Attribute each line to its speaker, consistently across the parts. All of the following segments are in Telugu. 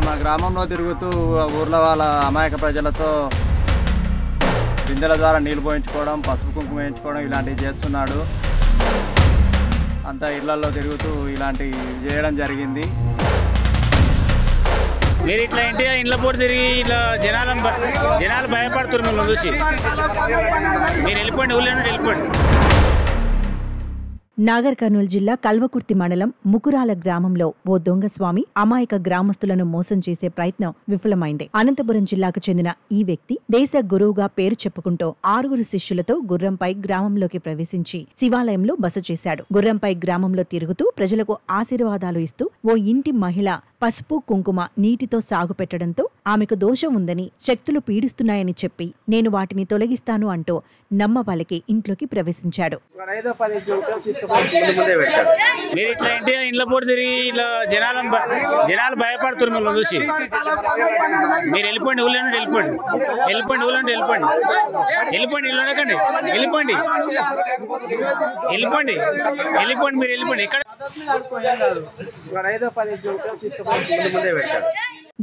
Speaker 1: మా గ్రామంలో తిరుగుతూ ఊర్లో వాళ్ళ అమాయక ప్రజలతో బిందెల ద్వారా నీళ్లు పోయించుకోవడం, పసుపు కుంకుమ వేయించుకోవడం ఇలాంటివి చేస్తున్నాడు. అంతా ఇళ్లలో తిరుగుతూ ఇలాంటివి చేయడం జరిగింది.
Speaker 2: మీరు ఇట్లా ఇంటిగా ఇంట్లో పోటీ తిరిగి ఇట్లా జనాలు భయపడుతున్నారు మిమ్మల్ని చూసి. మీరు వెళ్ళిపోండి, ఊళ్ళో నుండి వెళ్ళిపోండి.
Speaker 3: నాగర్ కర్నూలు జిల్లా కల్వకుర్తి మండలం ముకురాల గ్రామంలో ఓ దొంగస్వామి అమాయక గ్రామస్తులను మోసం చేసే ప్రయత్నం విఫలమైంది. అనంతపురం జిల్లాకు చెందిన ఈ వ్యక్తి దేశ గురువుగా పేరు చెప్పుకుంటూ 6 శిష్యులతో గుర్రంపై గ్రామంలోకి ప్రవేశించి శివాలయంలో బస చేశాడు. గుర్రంపై గ్రామంలో తిరుగుతూ ప్రజలకు ఆశీర్వాదాలు ఇస్తూ ఓ ఇంటి మహిళ పసుపు కుంకుమ నీటితో సాగు పెట్టడంతో ఆమెకు దోషం ఉందని, శక్తులు పీడిస్తున్నాయని చెప్పి నేను వాటిని తొలగిస్తాను అంటూ నమ్మవాళ్ళకి ఇంట్లోకి ప్రవేశించాడు.
Speaker 2: మీరు ఇట్లా ఇంటిగా ఇంట్లో పోటీ తిరిగి ఇట్లా జనాలు భయపడుతున్నారు మిమ్మల్ని చూసి. మీరు వెళ్ళిపోండి, ఊళ్ళో నుండి వెళ్ళిపోండి. ఊళ్ళో నుండి వెళ్ళిపోండి. ఇల్లు ఉండకండి, వెళ్ళిపోండి. మీరు వెళ్ళిపోండి. ఎక్కడ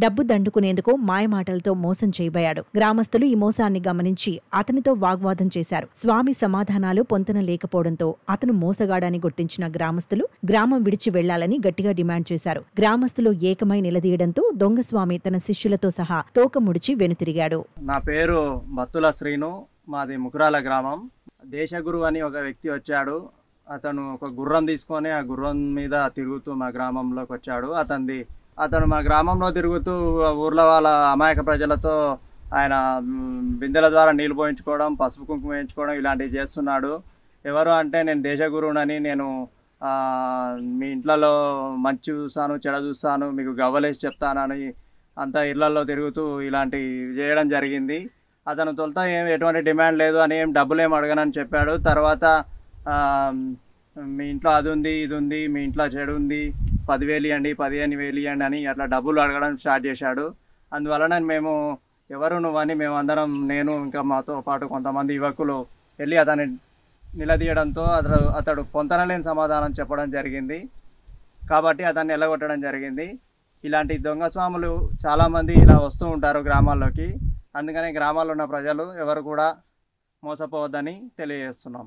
Speaker 3: డబ్బు దండుకునేందుకు మాయమాటలతో మోసం చేయబోయాడు. గ్రామస్తులు ఈ మోసాన్ని గమనించి అతనితో వాగ్వాదం చేశారు. స్వామి సమాధానాలు పొంతన లేకపోవడంతో అతను మోసగాడని గుర్తించిన గ్రామస్తులు గ్రామం విడిచి వెళ్లాలని గట్టిగా డిమాండ్ చేశారు. గ్రామస్తులు ఏకమై నిలదీయడంతో దొంగస్వామి తన శిష్యులతో సహా తోక ముడిచి వెనుతిరిగాడు.
Speaker 1: నా పేరు బత్తుల శ్రీను, మాది ముకురాల గ్రామం. దేశగురు అని ఒక వ్యక్తి వచ్చాడు. అతను ఒక గుర్రం తీసుకొని ఆ గుర్రం మీద తిరుగుతూ మా గ్రామంలోకి వచ్చాడు. అతను మా గ్రామంలో తిరుగుతూ ఊర్లో వాళ్ళ అమాయక ప్రజలతో ఆయన బిందెల ద్వారా నీళ్లు పోయించుకోవడం, పసుపు కుంకుమ వేయించుకోవడం ఇలాంటివి చేస్తున్నాడు. ఎవరు అంటే నేను దేశగురువునని, నేను మీ ఇంట్లో మంచి చూస్తాను, చెడ చూస్తాను, మీకు గవ్వలేసి చెప్తానని అంతా ఇళ్లలో తిరుగుతూ ఇలాంటివి చేయడం జరిగింది. అతను తొలుత ఎటువంటి డిమాండ్ లేదు అని, డబ్బులు ఏం అడగనని చెప్పాడు. తర్వాత మీ ఇంట్లో అది ఉంది, ఇది ఉంది, మీ ఇంట్లో చెడు ఉంది, 10,000 ఇవ్వండి, 15,000 ఇవ్వండి అని అట్లా డబ్బులు అడగడం స్టార్ట్ చేశాడు. అందువలన మేము ఎవరు నువ్వని మేమందరం, నేను ఇంకా మాతో పాటు కొంతమంది యువకులు వెళ్ళి అతన్ని నిలదీయడంతో అతడు పొంతనలేని సమాధానం చెప్పడం జరిగింది. కాబట్టి అతన్ని ఎల్లగొట్టడం జరిగింది. ఇలాంటి దొంగ స్వాములు చాలామంది ఇలా వస్తూ ఉంటారు గ్రామాల్లోకి. అందుకని గ్రామాల్లో ఉన్న ప్రజలు ఎవరు కూడా మోసపోవద్దని తెలియజేస్తున్నాం.